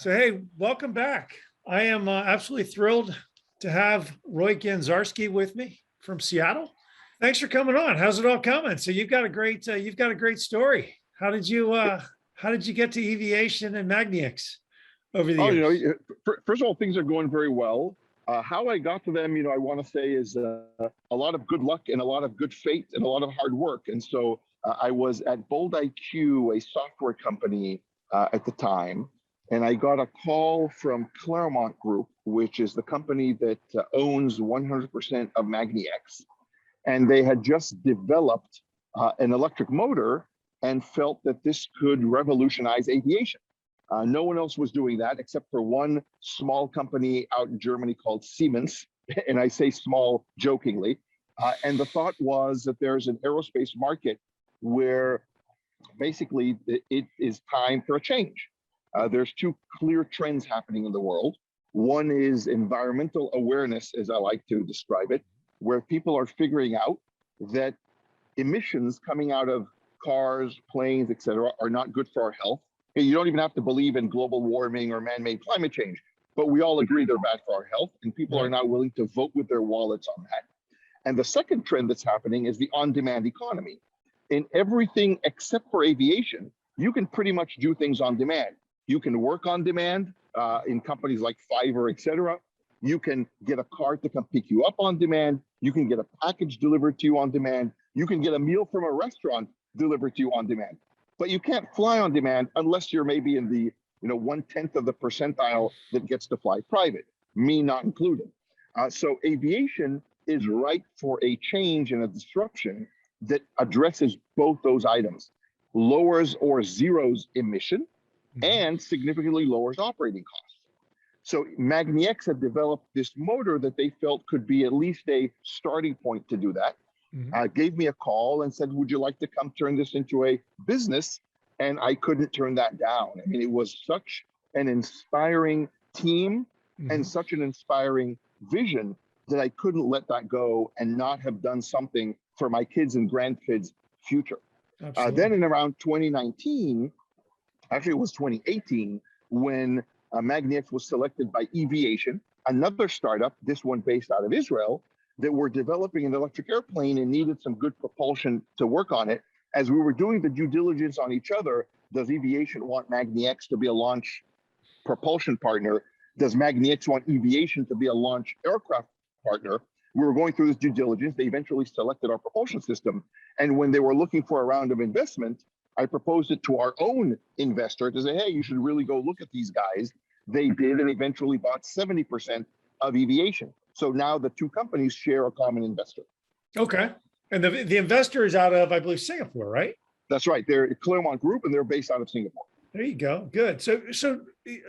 So, hey, welcome back. I am absolutely thrilled to have Roei Ganzarski with me from Seattle. Thanks for coming on. How's it all coming? So you've got a great story. How did you get to Aviation and Magnetics over the Oh, years? first of all, things are going very well. How I got to them, I want to say is a lot of good luck and a lot of good faith and a lot of hard work. And so I was at Bold IQ, a software company at the time, and I got a call from Claremont Group, which is the company that owns 100% of magniX. And they had just developed an electric motor and felt that this could revolutionize aviation. No one else was doing that except for one small company out in Germany called Siemens. And I say small jokingly. And the thought was that there's an aerospace market where basically it is time for a change. There's two clear trends happening in the world. One is environmental awareness, as I like to describe it, where people are figuring out that emissions coming out of cars, planes, et cetera, are not good for our health. You don't even have to believe in global warming or man-made climate change, but we all agree they're bad for our health, and people are now willing to vote with their wallets on that. And the second trend that's happening is the on-demand economy. In everything except for aviation, you can pretty much do things on demand. You can work on demand in companies like Fiverr, et cetera. You can get a car to come pick you up on demand. You can get a package delivered to you on demand. You can get a meal from a restaurant delivered to you on demand. But you can't fly on demand unless you're maybe in the 1/10 of the percentile that gets to fly private, me not included. So aviation is ripe for a change and a disruption that addresses both those items, lowers or zeros emission, and significantly lowers operating costs. So magniX had developed this motor that they felt could be at least a starting point to do that. Gave me a call and said, would you like to come turn this into a business? And I couldn't turn that down. I mean, it was such an inspiring team and such an inspiring vision that I couldn't let that go and not have done something for my kids and grandkids' future. Then in around 2019, actually it was 2018, when magniX was selected by Aviation, another startup, this one based out of Israel, that were developing an electric airplane and needed some good propulsion to work on it. As we were doing the due diligence on each other, does Aviation want magniX to be a launch propulsion partner? Does magniX want Aviation to be a launch aircraft partner? We were going through this due diligence. They eventually selected our propulsion system. And when they were looking for a round of investment, I proposed it to our own investor to say, hey, you should really go look at these guys. They did and eventually bought 70% of Aviation. So now the two companies share a common investor. Okay. And the investor is out of, I believe, Singapore, right? That's right. They're Claremont Group and they're based out of Singapore. There you go. Good. So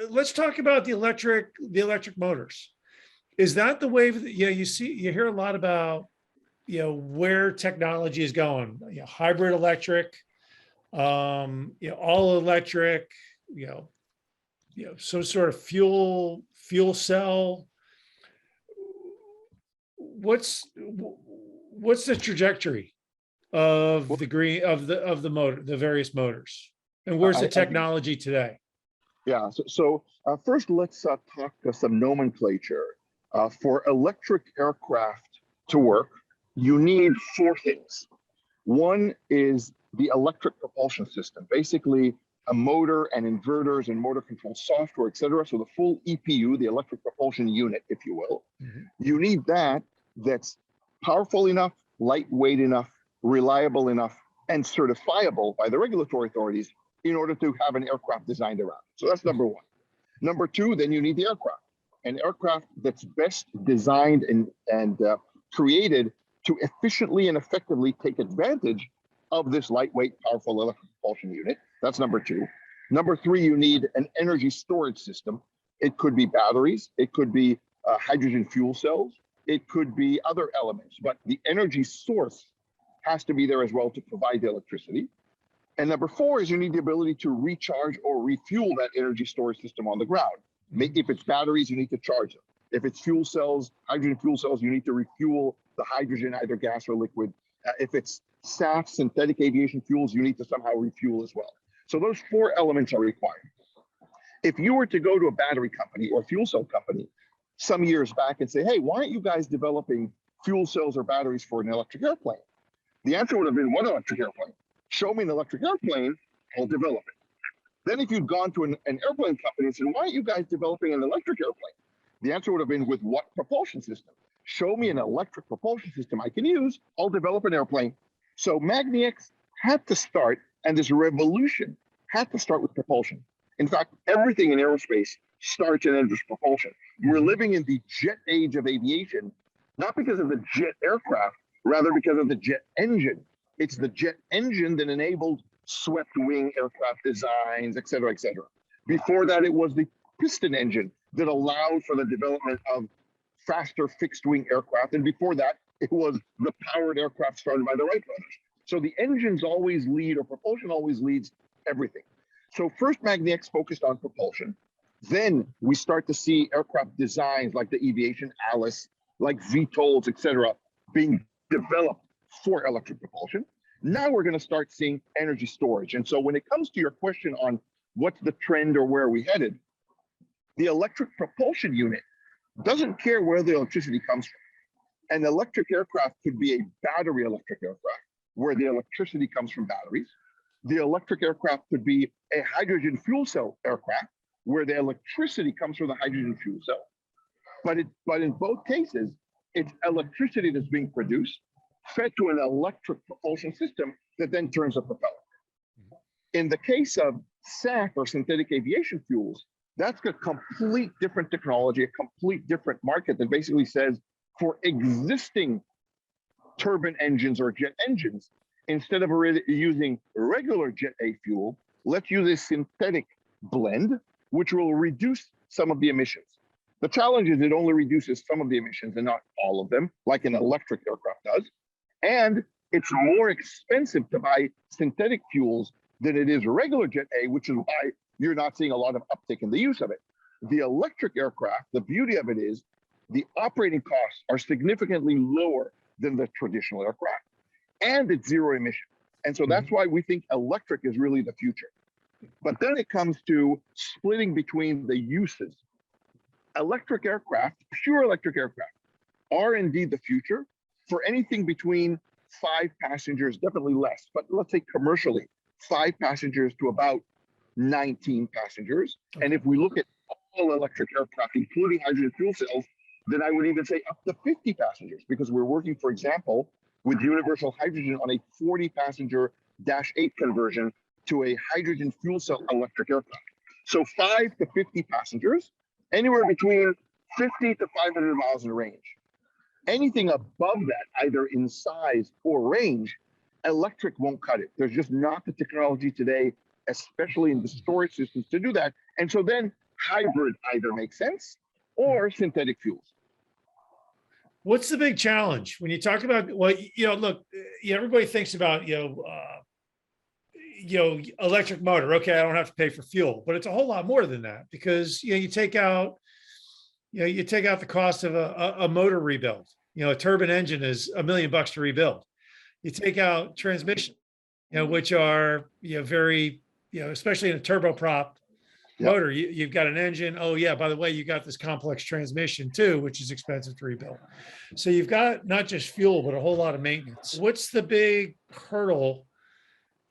let's talk about the electric motors. Is that the wave that you hear a lot about, where technology is going, hybrid electric, all electric, some sort of fuel cell. What's the trajectory of the motor, the various motors, and where's the technology today? Yeah. So first, let's talk some nomenclature. For electric aircraft to work, you need four things. One is the electric propulsion system, basically a motor and inverters and motor control software, et cetera. So the full EPU, the electric propulsion unit, if you will. You need that's powerful enough, lightweight enough, reliable enough, and certifiable by the regulatory authorities in order to have an aircraft designed around. So that's number one. Number two, then you need the aircraft. An aircraft that's best designed and created to efficiently and effectively take advantage of this lightweight, powerful electric propulsion unit. That's number two. Number three, you need an energy storage system. It could be batteries. It could be hydrogen fuel cells. It could be other elements, but the energy source has to be there as well to provide the electricity. And number four is you need the ability to recharge or refuel that energy storage system on the ground. If it's batteries, you need to charge them. If it's fuel cells, hydrogen fuel cells, you need to refuel the hydrogen, either gas or liquid. If it's SAF, synthetic aviation fuels, you need to somehow refuel as well. So those four elements are required. If you were to go to a battery company or fuel cell company some years back and say, hey, why aren't you guys developing fuel cells or batteries for an electric airplane? The answer would have been, what electric airplane? Show me an electric airplane, I'll develop it. Then if you'd gone to an airplane company and said, why aren't you guys developing an electric airplane? The answer would have been, with what propulsion system? Show me an electric propulsion system I can use, I'll develop an airplane. So magniX had to start, and this revolution had to start with propulsion. In fact, everything in aerospace starts and ends with propulsion. We're living in the jet age of aviation, not because of the jet aircraft, rather because of the jet engine. It's the jet engine that enabled swept wing aircraft designs, et cetera, et cetera. Before that, it was the piston engine that allowed for the development of faster fixed wing aircraft. And before that, it was the powered aircraft started by the Wright brothers. So the engines always lead, or propulsion always leads everything. So first magniX focused on propulsion. Then we start to see aircraft designs like the Aviation Alice, like VTOLs, et cetera, being developed for electric propulsion. Now we're going to start seeing energy storage. And so when it comes to your question on what's the trend or where are we headed, the electric propulsion unit doesn't care where the electricity comes from. An electric aircraft could be a battery electric aircraft where the electricity comes from batteries. The electric aircraft could be a hydrogen fuel cell aircraft where the electricity comes from the hydrogen fuel cell. But in both cases, it's electricity that's being produced, fed to an electric propulsion system that then turns a propeller. In the case of SAF, or synthetic aviation fuels, that's a complete different technology, a complete different market that basically says, for existing turbine engines or jet engines, instead of using regular Jet A fuel, let's use a synthetic blend, which will reduce some of the emissions. The challenge is it only reduces some of the emissions and not all of them, like an electric aircraft does. And it's more expensive to buy synthetic fuels than it is regular Jet A, which is why you're not seeing a lot of uptick in the use of it. The electric aircraft, the beauty of it is the operating costs are significantly lower than the traditional aircraft, and it's zero emission. And so that's why we think electric is really the future. But then it comes to splitting between the uses. Electric aircraft, pure electric aircraft, are indeed the future for anything between 5 passengers, definitely less, but let's say commercially, 5 passengers to about 19 passengers. And if we look at all electric aircraft, including hydrogen fuel cells, then I would even say up to 50 passengers, because we're working, for example, with Universal Hydrogen on a 40-passenger Dash 8 conversion to a hydrogen fuel cell electric aircraft. So 5 to 50 passengers, anywhere between 50 to 500 miles in range. Anything above that, either in size or range, electric won't cut it. There's just not the technology today, especially in the storage systems, to do that. And so then hybrid either makes sense or synthetic fuels. What's the big challenge when you talk about, well, look, everybody thinks about, electric motor. Okay, I don't have to pay for fuel, but it's a whole lot more than that, because, you take out the cost of a motor rebuild. A turbine engine is $1 million to rebuild. You take out transmission, which are, very, especially in a turboprop motor, you've got an engine. Oh yeah, by the way, you got this complex transmission too, which is expensive to rebuild. So you've got not just fuel, but a whole lot of maintenance. What's the big hurdle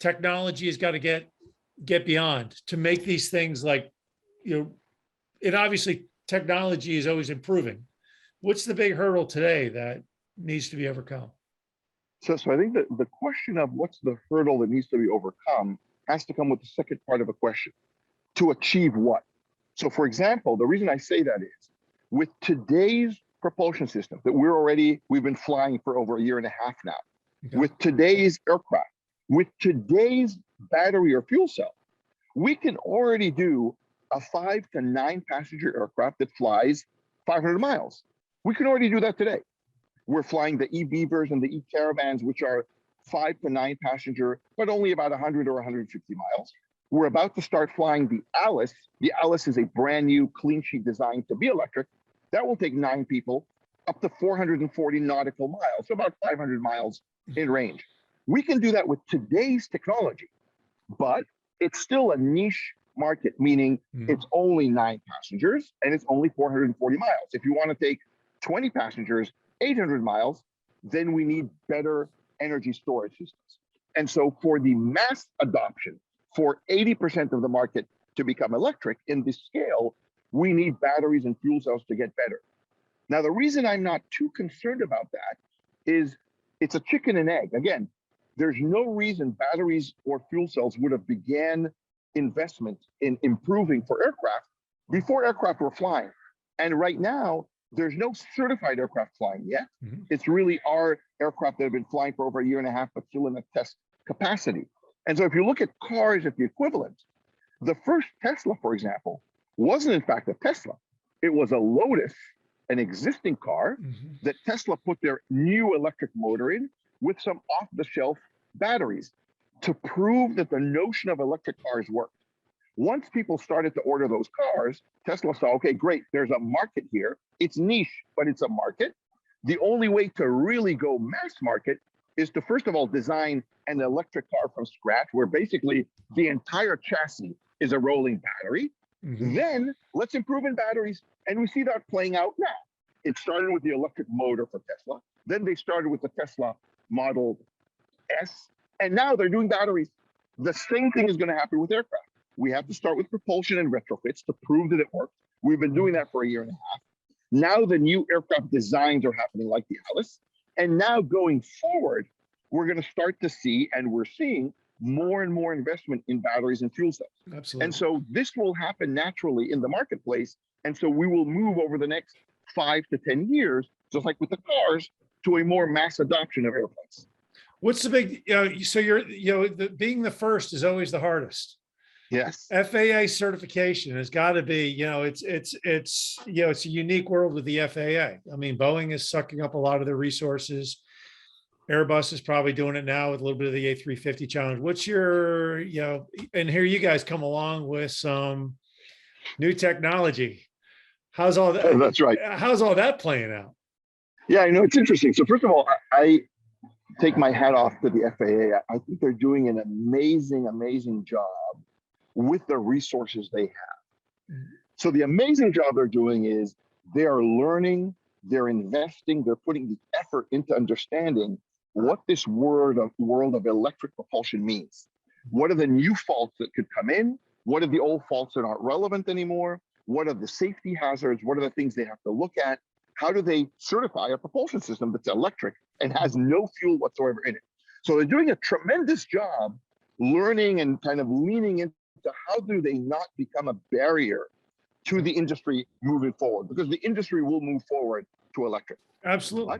technology has got to get beyond to make these things like, and obviously technology is always improving. What's the big hurdle today that needs to be overcome? So I think that the question of what's the hurdle that needs to be overcome has to come with the second part of a question. To achieve what? So for example, the reason I say that is with today's propulsion system that we've been flying for over 1.5 years now, with today's aircraft, with today's battery or fuel cell, we can already do a 5 to 9 passenger aircraft that flies 500 miles. We can already do that today. We're flying the e-Beavers and the e-Caravans, which are 5 to 9 passenger, but only about 100 or 150 miles. We're about to start flying the Alice. The Alice is a brand new clean sheet designed to be electric. That will take 9 people up to 440 nautical miles, so about 500 miles in range. We can do that with today's technology, but it's still a niche market, meaning Mhm. it's only 9 passengers and it's only 440 miles. If you want to take 20 passengers, 800 miles, then we need better energy storage systems. And so for the mass adoption, for 80% of the market to become electric in this scale, we need batteries and fuel cells to get better. Now, the reason I'm not too concerned about that is it's a chicken and egg. Again, there's no reason batteries or fuel cells would have began investment in improving for aircraft before aircraft were flying. And right now, there's no certified aircraft flying yet. Mhm. It's really our aircraft that have been flying for over a year and a half, but still in a test capacity. And so if you look at cars at the equivalent, the first Tesla, for example, wasn't in fact a Tesla. It was a Lotus, an existing car Mhm. that Tesla put their new electric motor in with some off-the-shelf batteries to prove that the notion of electric cars worked. Once people started to order those cars, Tesla saw, okay, great, there's a market here. It's niche, but it's a market. The only way to really go mass market is to, first of all, design an electric car from scratch, where basically the entire chassis is a rolling battery. Mhm. Then let's improve in batteries. And we see that playing out now. It started with the electric motor for Tesla. Then they started with the Tesla Model S. And now they're doing batteries. The same thing is going to happen with aircraft. We have to start with propulsion and retrofits to prove that it works. We've been doing that for a year and a half. Now the new aircraft designs are happening like the Alice. And now going forward, we're going to start to see, and we're seeing, more and more investment in batteries and fuel cells. Absolutely. And so this will happen naturally in the marketplace. And so we will move over the next 5 to 10 years, just like with the cars, to a more mass adoption of airplanes. What's the big, so being the first is always the hardest. Yes. FAA certification has got to be, it's a unique world with the FAA. I mean, Boeing is sucking up a lot of the resources. Airbus is probably doing it now with a little bit of the A350 challenge. What's your, and here you guys come along with some new technology. How's all that? That's right. How's all that playing out? Yeah, I know, it's interesting. So first of all, I take my hat off to the FAA. I think they're doing an amazing, amazing job with the resources they have. So the amazing job they're doing is they are learning, they're investing, they're putting the effort into understanding what this world of electric propulsion means. What are the new faults that could come in? What are the old faults that aren't relevant anymore? What are the safety hazards? What are the things they have to look at? How do they certify a propulsion system that's electric and has no fuel whatsoever in it? So they're doing a tremendous job learning and kind of leaning into how do they not become a barrier to the industry moving forward, because the industry will move forward to electric. Absolutely.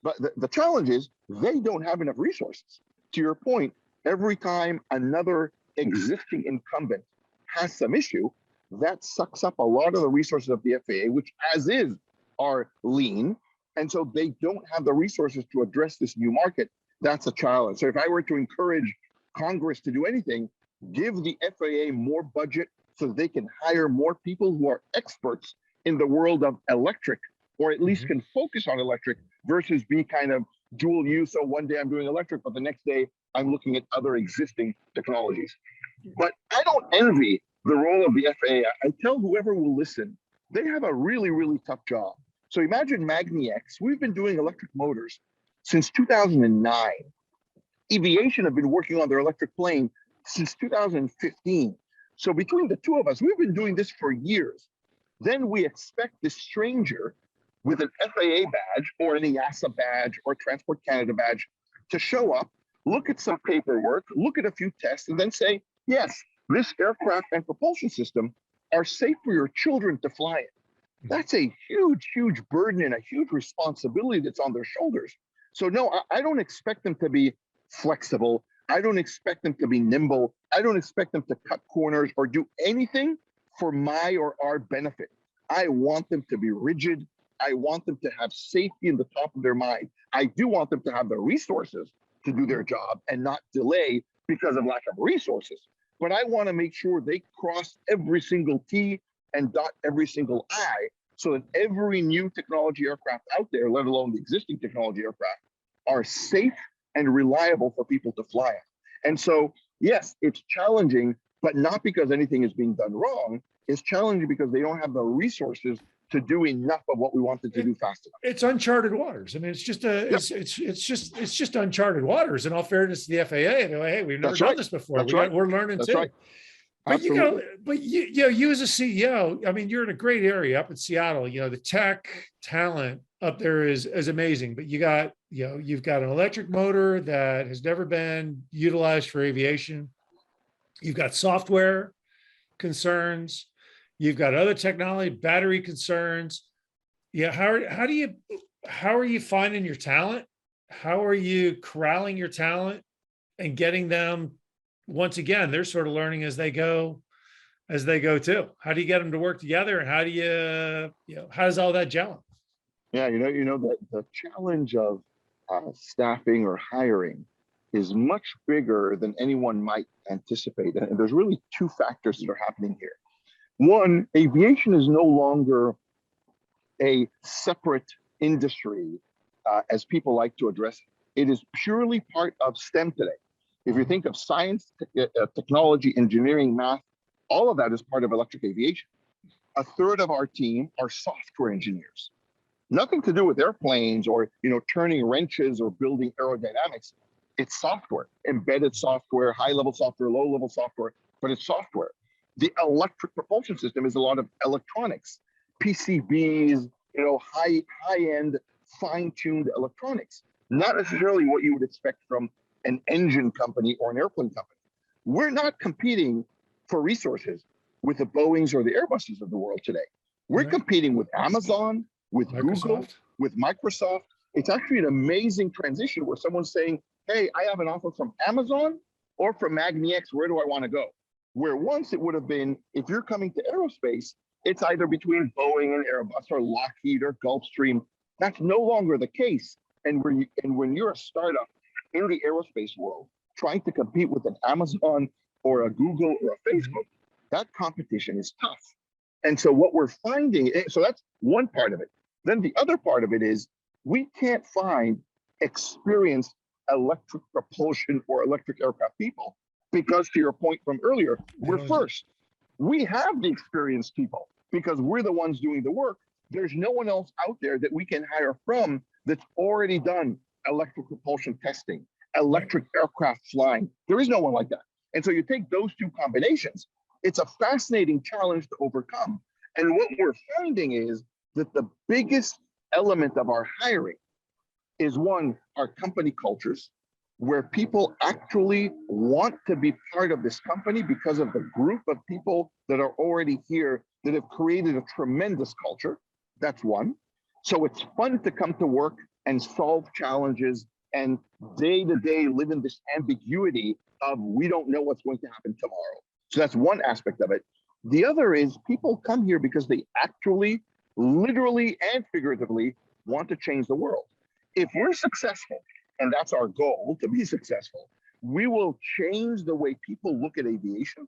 But the challenge is they don't have enough resources. To your point, every time another existing incumbent has some issue, that sucks up a lot of the resources of the FAA, which as is are lean. And so they don't have the resources to address this new market. That's a challenge. So if I were to encourage Congress to do anything, give the FAA more budget so that they can hire more people who are experts in the world of electric, or at least can focus on electric versus be kind of dual use. So one day I'm doing electric, but the next day I'm looking at other existing technologies. But I don't envy the role of the FAA. I tell whoever will listen, they have a really, really tough job. So imagine magniX. We've been doing electric motors since 2009. Aviation have been working on their electric plane since 2015. So between the two of us, we've been doing this for years. Then we expect this stranger with an FAA badge or an EASA badge or Transport Canada badge to show up, look at some paperwork, look at a few tests, and then say, yes, this aircraft and propulsion system are safe for your children to fly in. That's a huge, huge burden and a huge responsibility that's on their shoulders. So no, I don't expect them to be flexible. I don't expect them to be nimble. I don't expect them to cut corners or do anything for my or our benefit. I want them to be rigid. I want them to have safety in the top of their mind. I do want them to have the resources to do their job and not delay because of lack of resources. But I want to make sure they cross every single T and dot every single I, so that every new technology aircraft out there, let alone the existing technology aircraft, are safe and reliable for people to fly on. And so, yes, it's challenging but not because anything is being done wrong. It's challenging because they don't have the resources to do enough of what we wanted to do fast enough. It's uncharted waters. I mean, it's just it's just uncharted waters. In all fairness to the FAA, they're like, hey, we've never done this before. We're learning too. Right. But you as a CEO, I mean, you're in a great area up in Seattle. You know, the tech talent up there is amazing. But you've got an electric motor that has never been utilized for aviation. You've got software concerns. You've got other technology, battery concerns. Yeah, how are you finding your talent? How are you corralling your talent and getting them? Once again, they're sort of learning as they go too. How do you get them to work together, and how do how does all that gel? Yeah, the challenge of staffing or hiring is much bigger than anyone might anticipate, and there's really two factors that are happening here. One, aviation is no longer a separate industry as people like to address it. It is purely part of STEM today. If you think of science, technology, engineering, math, all of that is part of electric aviation. A third of our team are software engineers. Nothing to do with airplanes or turning wrenches or building aerodynamics. It's software, embedded software, high-level software, low-level software, but it's software. The electric propulsion system is a lot of electronics, PCBs, high-end, fine-tuned electronics. Not necessarily what you would expect from an engine company or an airplane company. We're not competing for resources with the Boeings or the Airbuses of the world today. We're competing with Amazon, with Google, with Microsoft. It's actually an amazing transition where someone's saying, hey, I have an offer from Amazon or from magniX, where do I want to go? Where once it would have been, if you're coming to aerospace, it's either between Boeing and Airbus or Lockheed or Gulfstream. That's no longer the case. And when you're a startup in the aerospace world, trying to compete with an Amazon or a Google or a Facebook, that competition is tough. And so what we're finding, so that's one part of it. Then the other part of it is we can't find experienced electric propulsion or electric aircraft people because, to your point from earlier, we're first. We have the experienced people because we're the ones doing the work. There's no one else out there that we can hire from that's already done electric propulsion testing, electric aircraft flying. There is no one like that. And so you take those two combinations, it's a fascinating challenge to overcome. And what we're finding is that the biggest element of our hiring is one, our company cultures, where people actually want to be part of this company because of the group of people that are already here that have created a tremendous culture. That's one. So it's fun to come to work and solve challenges and day to day live in this ambiguity of we don't know what's going to happen tomorrow. So that's one aspect of it. The other is people come here because they actually, literally and figuratively, want to change the world. If we're successful, and that's our goal, to be successful, we will change the way people look at aviation.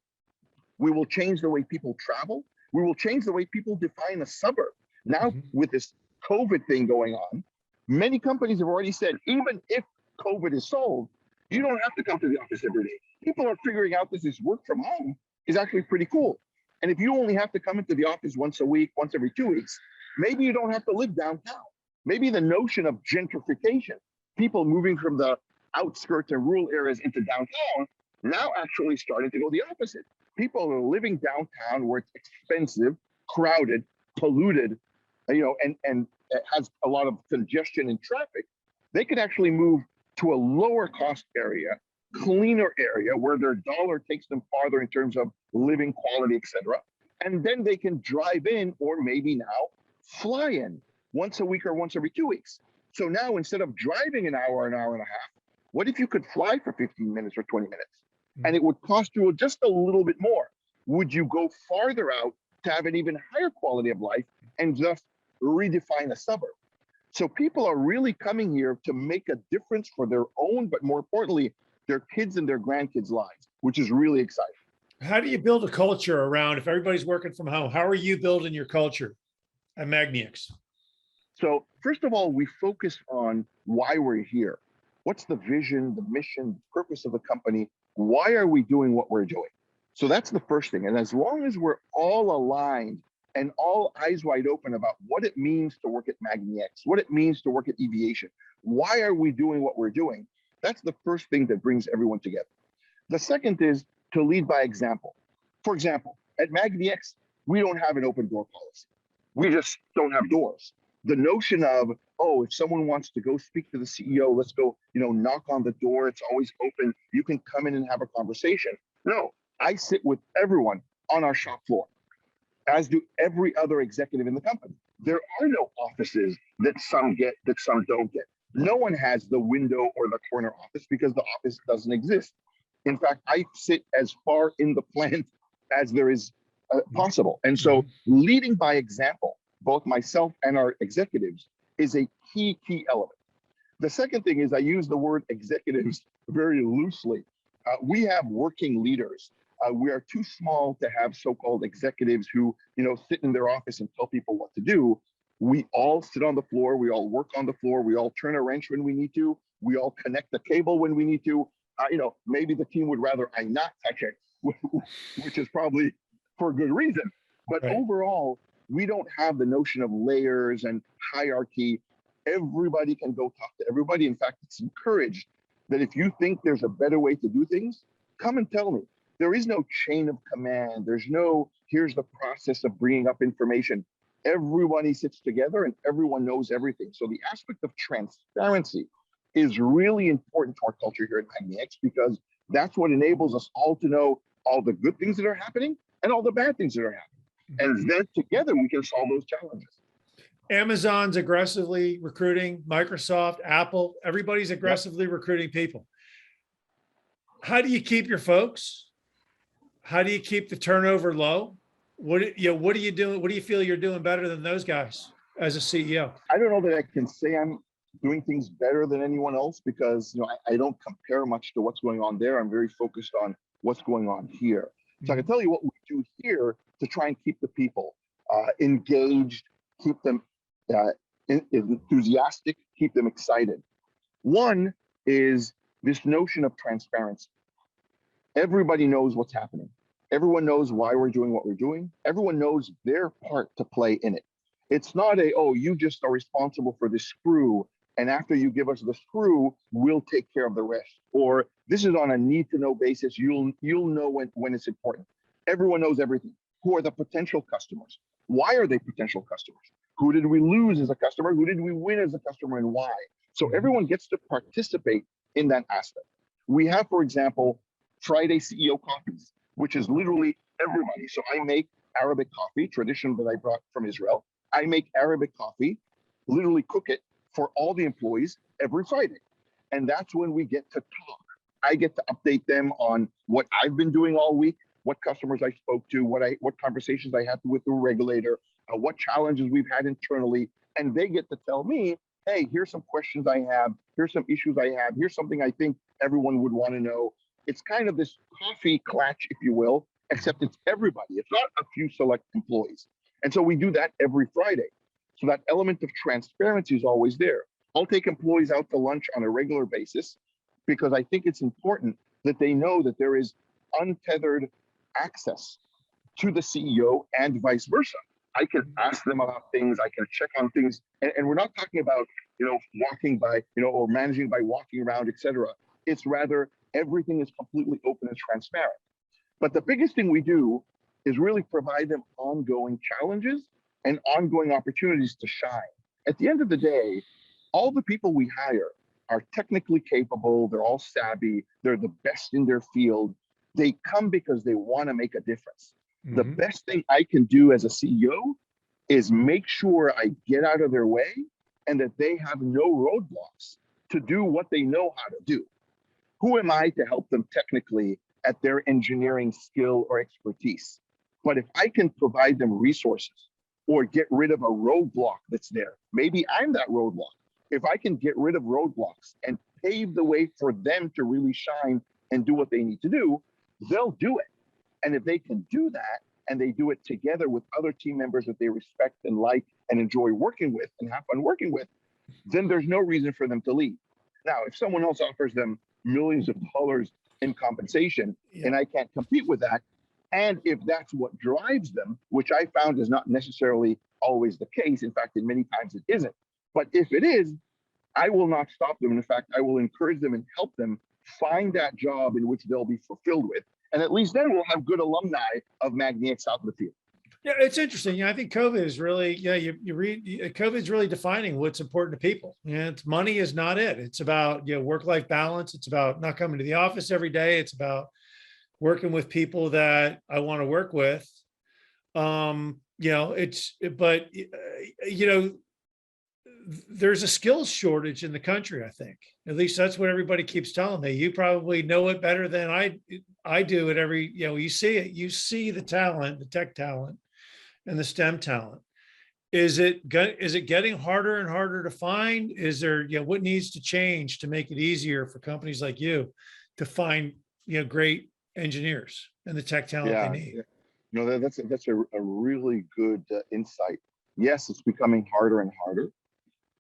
We will change the way people travel. We will change the way people define a suburb. Now, with this COVID thing going on, many companies have already said, even if COVID is solved, you don't have to come to the office every day. People are figuring out this work from home is actually pretty cool. And if you only have to come into the office once a week, once every 2 weeks, maybe you don't have to live downtown. Maybe the notion of gentrification, people moving from the outskirts and rural areas into downtown, now actually starting to go the opposite. People are living downtown where it's expensive, crowded, polluted, and it has a lot of congestion and traffic. They could actually move to a lower cost area, cleaner area where their dollar takes them farther in terms of living quality, etc. And then they can drive in, or maybe now fly in once a week or once every 2 weeks. So now instead of driving an hour and a half, what if you could fly for 15 minutes or 20 minutes? And it would cost you just a little bit more. Would you go farther out to have an even higher quality of life and just redefine a suburb? So people are really coming here to make a difference for their own, but more importantly, their kids and their grandkids' lives, which is really exciting. How do you build a culture around, if everybody's working from home, how are you building your culture at magniX? So first of all, we focus on why we're here. What's the vision, the mission, the purpose of the company? Why are we doing what we're doing? So that's the first thing. And as long as we're all aligned and all eyes wide open about what it means to work at magniX, what it means to work at Aviation, why are we doing what we're doing? That's the first thing that brings everyone together. The second is to lead by example. For example, at magniX, we don't have an open door policy. We just don't have doors. The notion of, oh, if someone wants to go speak to the CEO, let's go, knock on the door. It's always open. You can come in and have a conversation. No, I sit with everyone on our shop floor, as do every other executive in the company. There are no offices that some get, that some don't get. No one has the window or the corner office because the office doesn't exist. In fact, I sit as far in the plant as there is possible. And so leading by example, both myself and our executives, is a key element. The second thing is I use the word executives very loosely. We have working leaders. We are too small to have so-called executives who, sit in their office and tell people what to do. We all sit on the floor. We all work on the floor. We all turn a wrench when we need to. We all connect the cable when we need to. Maybe the team would rather I not touch it, which is probably for a good reason. But Right. overall, we don't have the notion of layers and hierarchy. Everybody can go talk to everybody. In fact, it's encouraged that if you think there's a better way to do things, come and tell me. There is no chain of command. There's no, here's the process of bringing up information. Everybody sits together and everyone knows everything. So the aspect of transparency is really important to our culture here at magniX, because that's what enables us all to know all the good things that are happening and all the bad things that are happening. And then together we can solve those challenges. Amazon's aggressively recruiting, Microsoft, Apple, everybody's aggressively recruiting people. How do you keep your folks? How do you keep the turnover low? What are you doing? What do you feel you're doing better than those guys as a CEO? I don't know that I can say I'm doing things better than anyone else, because I don't compare much to what's going on there. I'm very focused on what's going on here. So I can tell you what we do here to try and keep the people engaged, keep them enthusiastic, keep them excited. One is this notion of transparency. Everybody knows what's happening. Everyone knows why we're doing what we're doing. Everyone knows their part to play in it. It's not you just are responsible for this screw, and after you give us the screw, we'll take care of the rest. Or this is on a need-to-know basis. You'll know when it's important. Everyone knows everything. Who are the potential customers? Why are they potential customers? Who did we lose as a customer? Who did we win as a customer, and why? So everyone gets to participate in that aspect. We have, for example, Friday CEO coffees, which is literally everybody. So I make Arabic coffee, tradition that I brought from Israel. I make Arabic coffee, literally cook it for all the employees every Friday. And that's when we get to talk. I get to update them on what I've been doing all week, what customers I spoke to, what conversations I had with the regulator, what challenges we've had internally. And they get to tell me, hey, here's some questions I have, here's some issues I have, here's something I think everyone would want to know. It's kind of this coffee clutch, if you will, except it's everybody. It's not a few select employees. And so we do that every Friday. So that element of transparency is always there. I'll take employees out to lunch on a regular basis because I think it's important that they know that there is untethered access to the CEO and vice versa. I can ask them about things, I can check on things, and we're not talking about, walking by, or managing by walking around, etc. It's rather everything is completely open and transparent. But the biggest thing we do is really provide them ongoing challenges and ongoing opportunities to shine. At the end of the day, all the people we hire are technically capable, they're all savvy, they're the best in their field. They come because they want to make a difference. The best thing I can do as a CEO is make sure I get out of their way and that they have no roadblocks to do what they know how to do. Who am I to help them technically at their engineering skill or expertise? But if I can provide them resources or get rid of a roadblock that's there, maybe I'm that roadblock. If I can get rid of roadblocks and pave the way for them to really shine and do what they need to do, they'll do it. And if they can do that and they do it together with other team members that they respect and like and enjoy working with and have fun working with, then there's no reason for them to leave. Now, if someone else offers them millions of dollars in compensation and I can't compete with that, And if that's what drives them, which I found is not necessarily always the case, in fact, in many times it isn't. But if it is, I will not stop them. In fact, I will encourage them and help them find that job in which they'll be fulfilled with. And at least then we'll have good alumni of magniX out in the field. Yeah, it's interesting. You know, I think COVID is really, yeah, you read, COVID is really defining what's important to people. And money is not it. It's about, you know, work-life balance. It's about not coming to the office every day. It's about working with people that I want to work with. You know, but you know, there's a skills shortage in the country. I think, at least that's what everybody keeps telling me. You probably know it better than I do at every, you know, you see it, you see the talent, the tech talent and the STEM talent. Is it getting harder and harder to find? Is there, you know, what needs to change to make it easier for companies like you to find, you know, great engineers and the tech talent they need? Yeah. You know, that's a really good insight. Yes, it's becoming harder and harder.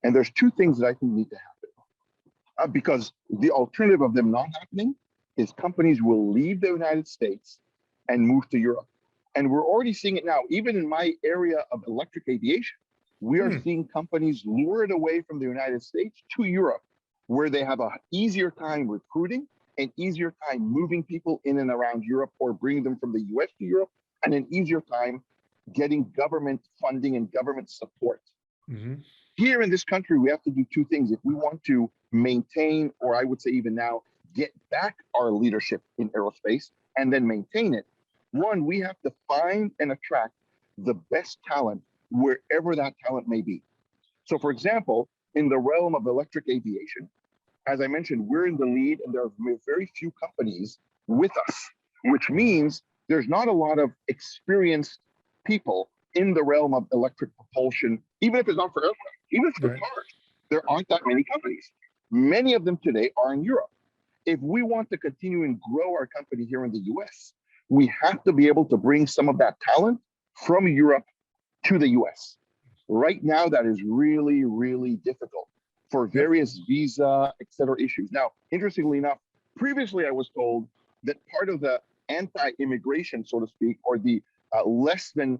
And there's two things that I think need to happen. Because the alternative of them not happening is companies will leave the United States and move to Europe. And we're already seeing it now, even in my area of electric aviation. We are seeing companies lured away from the United States to Europe, where they have an easier time recruiting, an easier time moving people in and around Europe, or bringing them from the US to Europe, and an easier time getting government funding and government support. Here in this country, we have to do two things. If we want to maintain, or I would say even now, get back our leadership in aerospace and then maintain it, one, we have to find and attract the best talent wherever that talent may be. So for example, in the realm of electric aviation, as I mentioned, we're in the lead and there are very few companies with us, which means there's not a lot of experienced people in the realm of electric propulsion, even if it's not for aircraft, even if it's for cars. There aren't that many companies. Many of them today are in Europe. If we want to continue and grow our company here in the US, we have to be able to bring some of that talent from Europe to the US. Right now, that is really, really difficult for various visa, et cetera, issues. Now, interestingly enough, previously I was told that part of the anti-immigration, so to speak, or the less than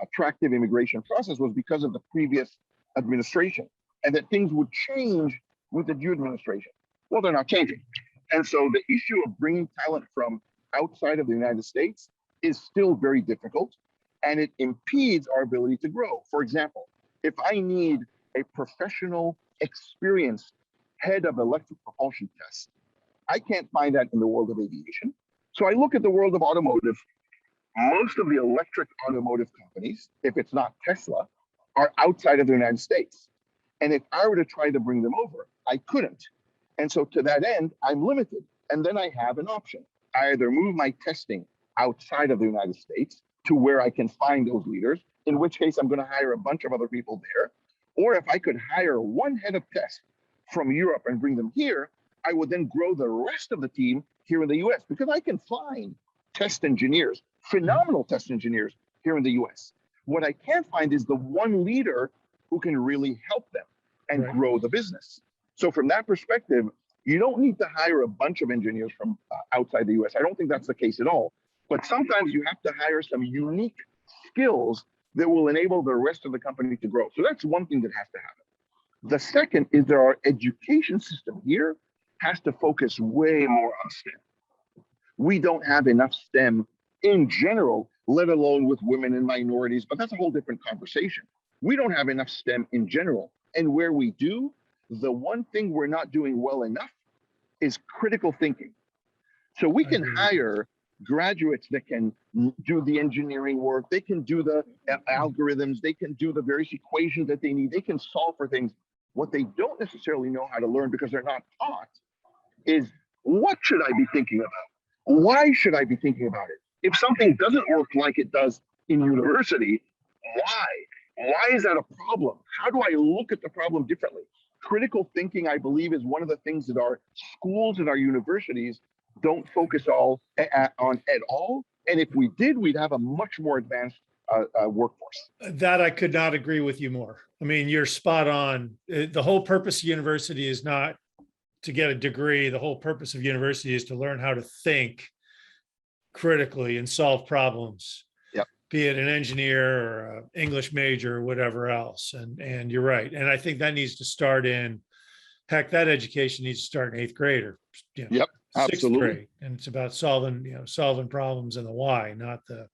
attractive immigration process was because of the previous administration, and that things would change with the new administration. Well, they're not changing. And so the issue of bringing talent from outside of the United States is still very difficult, and it impedes our ability to grow. For example, if I need a professional, experienced head of electric propulsion tests, I can't find that in the world of aviation. So I look at the world of automotive. Most of the electric automotive companies, if it's not Tesla, are outside of the United States. And if I were to try to bring them over, I couldn't. And so to that end, I'm limited. And then I have an option. I either move my testing outside of the United States to where I can find those leaders, in which case I'm going to hire a bunch of other people there. Or if I could hire one head of test from Europe and bring them here, I would then grow the rest of the team here in the US, because I can find test engineers, phenomenal test engineers here in the US. What I can't find is the one leader who can really help them and grow the business. So from that perspective, you don't need to hire a bunch of engineers from outside the US. I don't think that's the case at all. But sometimes you have to hire some unique skills that will enable the rest of the company to grow. So that's one thing that has to happen. The second is our education system here has to focus way more on STEM. We don't have enough STEM in general, let alone with women and minorities, but that's a whole different conversation. We don't have enough STEM in general. And where we do, the one thing we're not doing well enough is critical thinking. So we can hire graduates that can do the engineering work, they can do the algorithms, they can do the various equations that they need, they can solve for things. What they don't necessarily know how to learn, because they're not taught, is what should I be thinking about? Why should I be thinking about it? If something doesn't work like it does in university, why? Why is that a problem? How do I look at the problem differently? Critical thinking, I believe, is one of the things that our schools and our universities don't focus on at all. And if we did, we'd have a much more advanced workforce. That I could not agree with you more. I mean, you're spot on. The whole purpose of university is not to get a degree. The whole purpose of university is to learn how to think critically and solve problems, Yep. be it an engineer or an English major or whatever else. And you're right. And I think that needs to start in, heck, that education needs to start in eighth grade or Yep. sixth Absolutely. grade. And it's about solving problems and the why, not the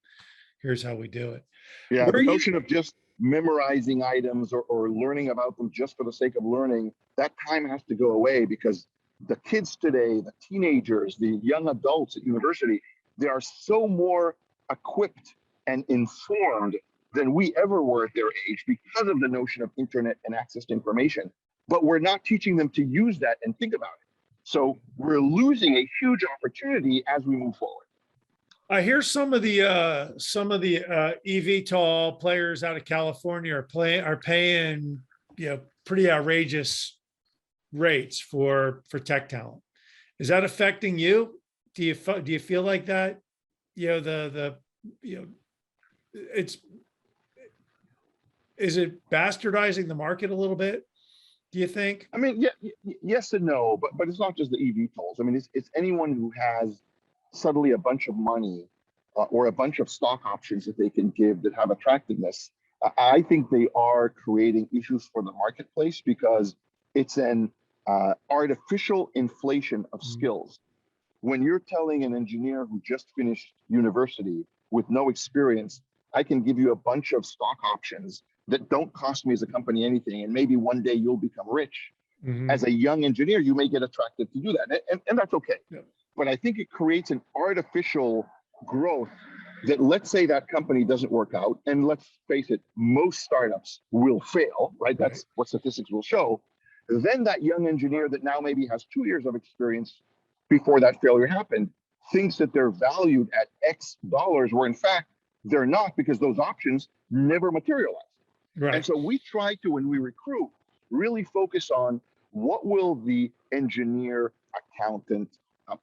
here's how we do it. Yeah. Where The are you? notion of just memorizing items or learning about them just for the sake of learning, that time has to go away, because the kids today, the teenagers, the young adults at university, they are so more equipped and informed than we ever were at their age because of the notion of internet and access to information. But we're not teaching them to use that and think about it. So we're losing a huge opportunity as we move forward. I hear some of the eVTOL players out of California are paying pretty outrageous rates for tech talent. Is that affecting you? Do you feel like that? It's is it bastardizing the market a little bit? Do you think? I mean, yeah, yes and no, but it's not just the eVTOLs. I mean, it's anyone who has suddenly a bunch of money or a bunch of stock options that they can give that have attractiveness. I think they are creating issues for the marketplace because it's an artificial inflation of skills. When you're telling an engineer who just finished university with no experience, I can give you a bunch of stock options that don't cost me as a company anything, and maybe one day you'll become rich. Mhm. As a young engineer, you may get attracted to do that, and that's okay. Yeah. But I think it creates an artificial growth that, let's say that company doesn't work out, and let's face it, most startups will fail, right? That's what statistics will show. Then that young engineer that now maybe has 2 years of experience before that failure happened thinks that they're valued at X dollars, where in fact they're not, because those options never materialized. Right. And so we try to, when we recruit, really focus on what will the engineer, accountant,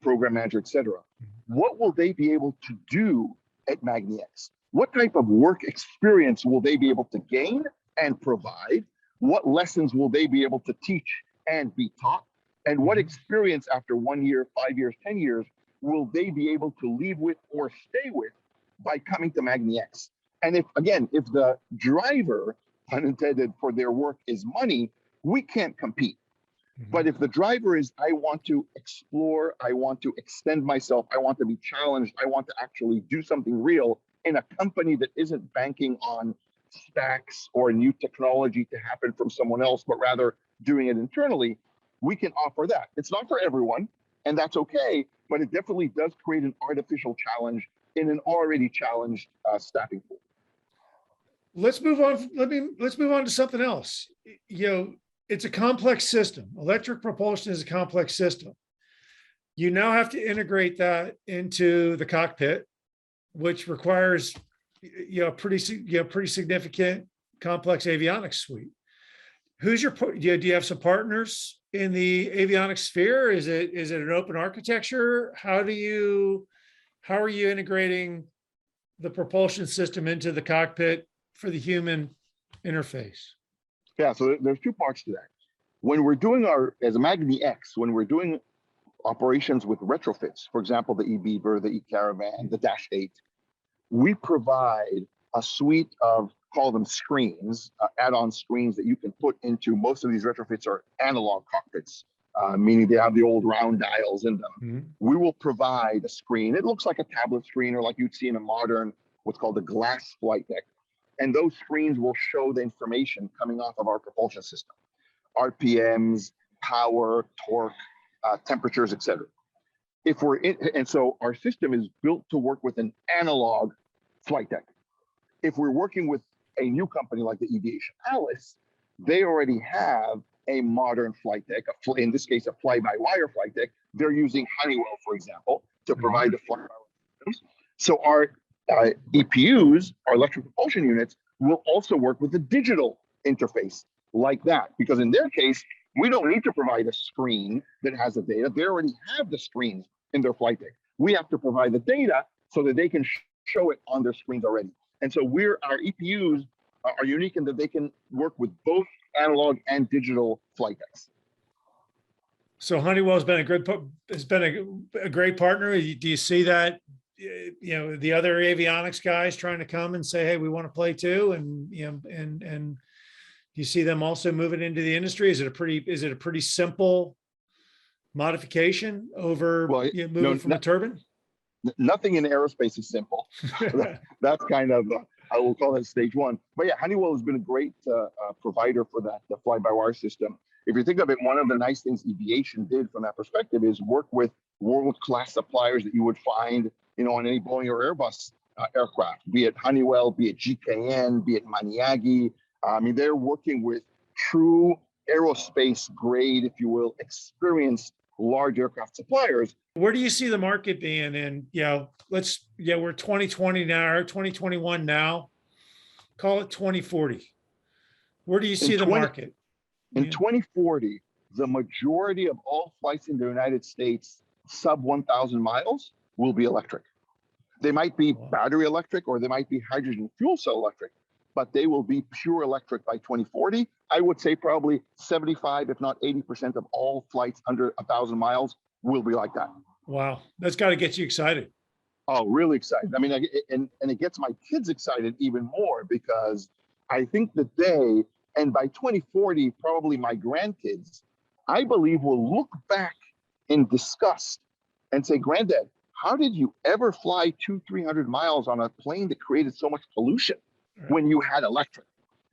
program manager, et cetera, what will they be able to do at magniX? What type of work experience will they be able to gain and provide? What lessons will they be able to teach and be taught? And what experience after 1 year, 5 years, 10 years will they be able to leave with or stay with by coming to magniX? And if the driver, unintended, for their work is money, we can't compete. But if the driver is, I want to explore, I want to extend myself, I want to be challenged, I want to actually do something real in a company that isn't banking on stacks or new technology to happen from someone else, but rather doing it internally, we can offer that. It's not for everyone, and that's okay, but it definitely does create an artificial challenge in an already challenged staffing pool. Let's move on. Let's move on to something else. It's a complex system. Electric propulsion is a complex system. You now have to integrate that into the cockpit, which requires pretty significant complex avionics suite. Do you have some partners in the avionics sphere? Is it an open architecture? How are you integrating the propulsion system into the cockpit for the human interface? Yeah, so there's two parts to that. When we're doing as a magniX, when we're doing operations with retrofits, for example, the e-Beaver, the e-Caravan, the Dash 8, we provide a suite of, call them screens, add-on screens that you can put into. Most of these retrofits are analog cockpits, meaning they have the old round dials in them. We will provide a screen. It looks like a tablet screen, or like you'd see in a modern, what's called a glass flight deck. And those screens will show the information coming off of our propulsion system: RPMs, power, torque, temperatures, etc. And so our system is built to work with an analog flight deck. If we're working with a new company like the Aviation Alice, they already have a modern flight deck, in this case, a fly-by-wire flight deck. They're using Honeywell, for example, to provide the fly-by-wire systems. So our EPUs, our electric propulsion units, will also work with a digital interface like that, because in their case, we don't need to provide a screen that has the data. They already have the screens in their flight deck. We have to provide the data so that they can show it on their screens already. And so our EPUs are unique in that they can work with both analog and digital flight decks. So Honeywell has been a great partner. Do you see that the other avionics guys trying to come and say, hey, we want to play too, and and you see them also moving into the industry? Is it a pretty simple modification over Well, moving from a turbine? nothing in aerospace is simple. That's kind of, I will call that stage one. But yeah, Honeywell has been a great provider for that, the fly-by-wire system. If you think of it, one of the nice things Aviation did from that perspective is work with world-class suppliers that you would find, on any Boeing or Airbus aircraft, be it Honeywell, be it GKN, be it Maniagi. I mean, they're working with true aerospace grade, if you will, experienced large aircraft suppliers. Where do you see the market being in, we're 2020 now, or 2021 now, call it 2040. Where do you see the market? In 2040, the majority of all flights in the United States sub 1,000 miles will be electric. They might be battery electric or they might be hydrogen fuel cell electric, but they will be pure electric by 2040. I would say probably 75, if not 80% of all flights under 1,000 miles will be like that. Wow, that's got to get you excited. Oh, really excited. I mean, and it gets my kids excited even more, because I think that they, and by 2040, probably my grandkids, I believe will look back in disgust and say, Granddad, how did you ever fly 200-300 miles on a plane that created so much pollution when you had electric?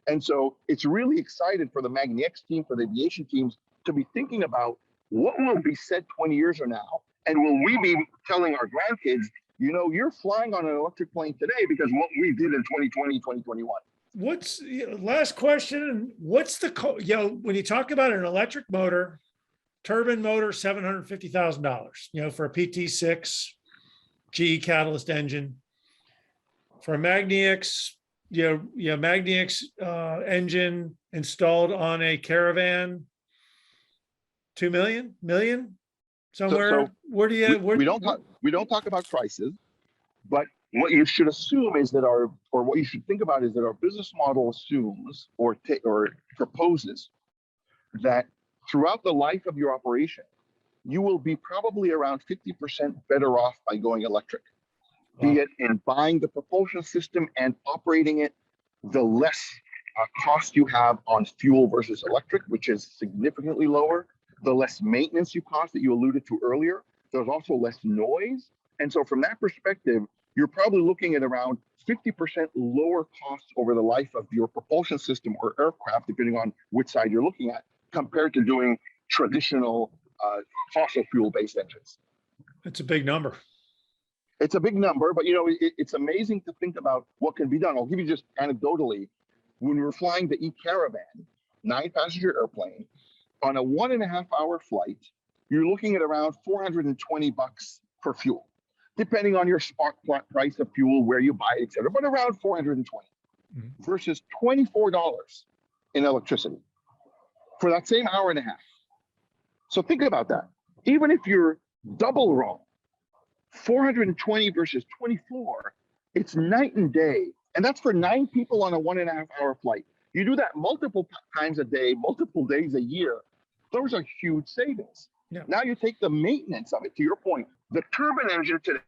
And so it's really excited for the magniX team, for the aviation teams, to be thinking about what will be said 20 years from now. And will we be telling our grandkids, you're flying on an electric plane today because what we did in 2020, 2021. What's last question? What's when you talk about an electric motor, turbine motor, $750,000, for a PT6 GE catalyst engine, for a magniX, magniX engine installed on a Caravan, 2 million somewhere. So where do you? We don't talk about prices, but what you should assume is that what you should think about is that our business model assumes or proposes that throughout the life of your operation, you will be probably around 50% better off by going electric. Wow. Be it in buying the propulsion system and operating it, the less cost you have on fuel versus electric, which is significantly lower, the less maintenance you cost that you alluded to earlier. There's also less noise. And so from that perspective, you're probably looking at around 50% lower costs over the life of your propulsion system or aircraft, depending on which side you're looking at, compared to doing traditional fossil fuel-based engines. It's a big number. It's a big number, but it's amazing to think about what can be done. I'll give you just anecdotally, when we were flying the E-Caravan, 9-passenger airplane, on a 1.5-hour flight, you're looking at around $420 for fuel, depending on your spot price of fuel, where you buy it, et cetera, but around 420 versus $24 in electricity for that same hour and a half. So think about that. Even if you're double wrong, 420 versus 24, it's night and day. And that's for 9 people on a 1.5-hour flight. You do that multiple times a day, multiple days a year. Those are huge savings. Yeah. Now you take the maintenance of it, to your point, the turbine engine today,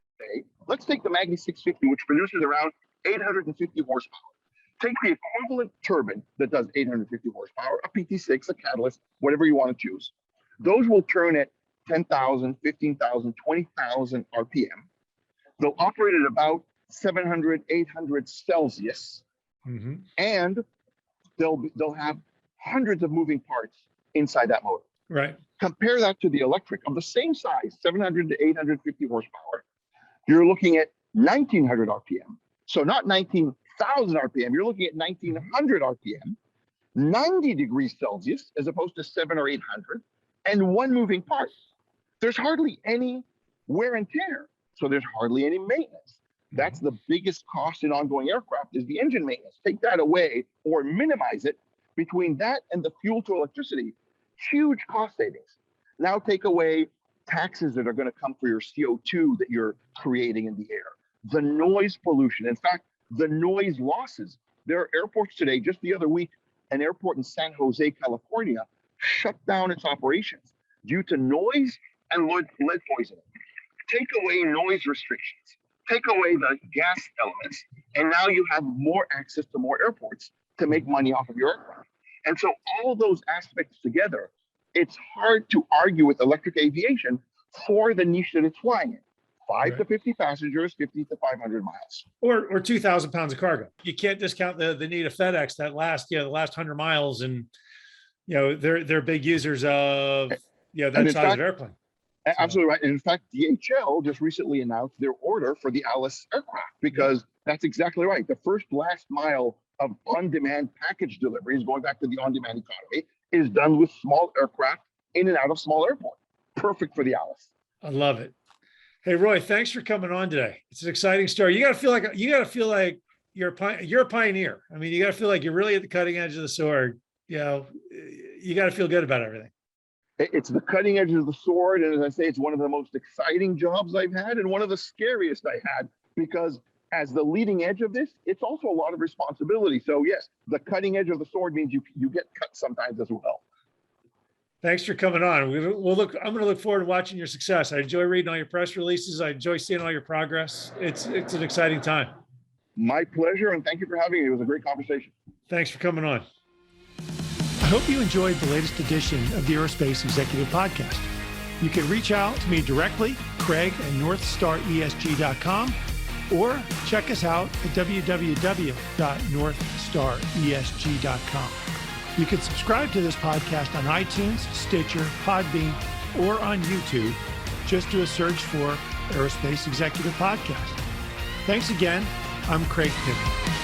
let's take the Magni 650, which produces around 850 horsepower. Take the equivalent turbine that does 850 horsepower, a PT6, a catalyst, whatever you want to choose. Those will turn at 10,000, 15,000, 20,000 RPM. They'll operate at about 700, 800 Celsius, and they'll have hundreds of moving parts inside that motor. Right. Compare that to the electric of the same size, 700 to 850 horsepower. You're looking at 1,900 RPM. So not 19,000 RPM, you're looking at 1,900 RPM, 90 degrees Celsius, as opposed to 700 or 800, and one moving part. There's hardly any wear and tear. So there's hardly any maintenance. That's the biggest cost in ongoing aircraft, is the engine maintenance. Take that away or minimize it. Between that and the fuel to electricity, huge cost savings. Now take away taxes that are going to come for your CO2 that you're creating in the air, the noise pollution. In fact, the noise losses. There are airports today, just the other week, an airport in San Jose, California, shut down its operations due to noise and lead poisoning. Take away noise restrictions. take away the gas elements, and now you have more access to more airports to make money off of your aircraft. And so all those aspects together, it's hard to argue with electric aviation for the niche that it's flying in. 5 to 50 passengers, 50 to 500 miles. Or 2,000 pounds of cargo. You can't discount the need of FedEx the last 100 miles. And, they're big users of, that size of airplane. Absolutely right. And in fact, DHL just recently announced their order for the Alice aircraft, because that's exactly right. The first last mile of on-demand package deliveries, going back to the on-demand economy, is done with small aircraft in and out of small airports. Perfect for the Alice. I love it. Hey, Roei, thanks for coming on today. It's an exciting story. You got to feel like you're a pioneer. I mean, you got to feel like you're really at the cutting edge of the sword. You got to feel good about everything. It's the cutting edge of the sword. And as I say, it's one of the most exciting jobs I've had and one of the scariest I had, because as the leading edge of this, it's also a lot of responsibility. So yes, the cutting edge of the sword means you get cut sometimes as well. Thanks for coming on. I'm going to look forward to watching your success. I enjoy reading all your press releases. I enjoy seeing all your progress. It's an exciting time. My pleasure. And thank you for having me. It was a great conversation. Thanks for coming on. I hope you enjoyed the latest edition of the Aerospace Executive Podcast. You can reach out to me directly, Craig at NorthstarESG.com, or check us out at www.northstaresg.com. You can subscribe to this podcast on iTunes, Stitcher, Podbean, or on YouTube. Just do a search for Aerospace Executive Podcast. Thanks again. I'm Craig Pittman.